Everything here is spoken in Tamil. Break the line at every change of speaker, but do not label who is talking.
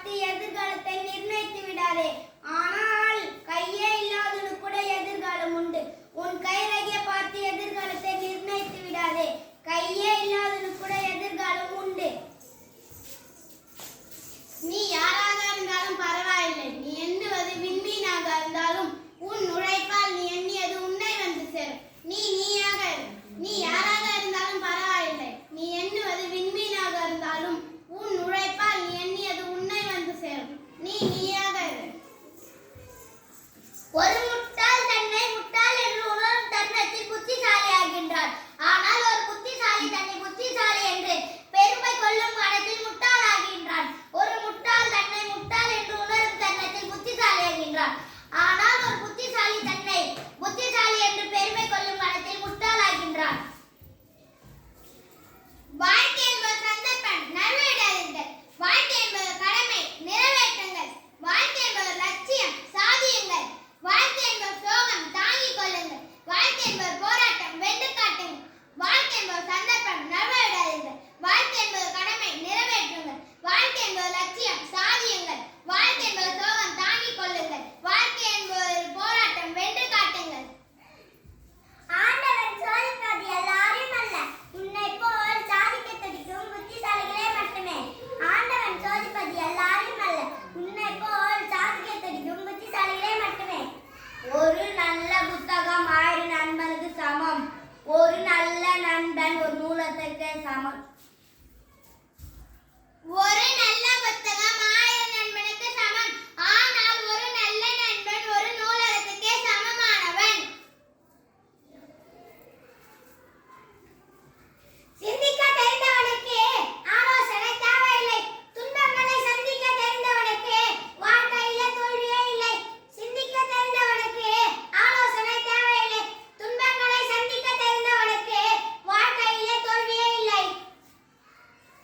பார்த்து எதிர்காலத்தை நிர்ணயித்து விடாதே. ஆனால் கையே இல்லாதவனுக்கு கூட எதிர்காலம் உண்டு. உன் கைரேகையை பார்த்து எதிர்காலத்தை நிர்ணயித்து விடாதே. கையே இல்லாதவனுக்கு கூட எதிர்காலம் உண்டு. நீ யாராக இருந்தாலும் பரவாயில்லை. நீ எண்ணுவது விண்மீனாக இருந்தாலும் உன் உழைப்பால் நீ எண்ணியது உன்னை வந்து சேரும். நீ யாராக இருந்தாலும் பரவாயில்லை. நீ எண்ணுவது விண்மீனாக இருந்தாலும் உன் உழைப்பால் நீ எண்ணியது உன்னை வந்து சேரும். நீயாக இரு. ஒரு முட்டாள் தன்னை முட்டாள் என்று உணரும் தருணத்தில் புத்திசாலி ஆகின்றார். ஆனால் ஒரு புத்திசாலி தன்னை புத்திசாலி என்று பெருமை கொள்ளும் காலத்தில் முட்டாள் ஆகின்றான். ஒரு முட்டாள் தன்னை முட்டாள் என்று உணரும் தருணத்தில் புத்திசாலி ஆகின்றான். ஆனால் ஒரு புத்திசாலி தன்னை புத்திசாலி என்று பெருமை கொள்ளும் காலத்தில் முட்டாள் ஆகின்றான். வாழ்க்கை என்பது சந்தர்ப்பம், நிறைவேறாதீர்கள். வாழ்க்கை என்பது கடமை, நிறைவேற்றுங்கள். வாழ்க்கை என்பது லட்சியம், சாதியுங்கள். வாழ்க்கை என்பது சோகம், தாங்கிக் கொள்ளுங்கள். வாழ்க்கை என்பது போராட்டம், வென்று காட்டுங்கள். வாழ்க்கை என்பது சந்தர்ப்பம், நிறைவேறாதீர்கள். வாழ்க்கை என்பது கடமை, நிறைவேற்றுங்கள். வாழ்க்கை என்பது லட்சியம், சாதியுங்கள். வாழ்க்கை என்பது சோகம், தாங்கிக் கொள்ளுங்கள். வாழ்க்கை என்பது போராட்டம், வென்று காட்டுங்கள். ஆண்டவன் சோதிப்பது எல்லாரையும் அல்ல, உன்னை போல் சாதிக்க துடிக்கும் புத்திசாலிகளே மட்டுமே. ஆண்டவன் சோதிப்பது எல்லாரையும் அல்ல, உன்னை போல் சாதிக்க துடிக்கும் புத்திசாலிகளே மட்டுமே. ஒரு நல்ல புத்தகம் 1000 நண்பனுக்கு சமம். ஒரு நல்ல நண்பன் ஒரு நூலகத்திற்கு சமம்.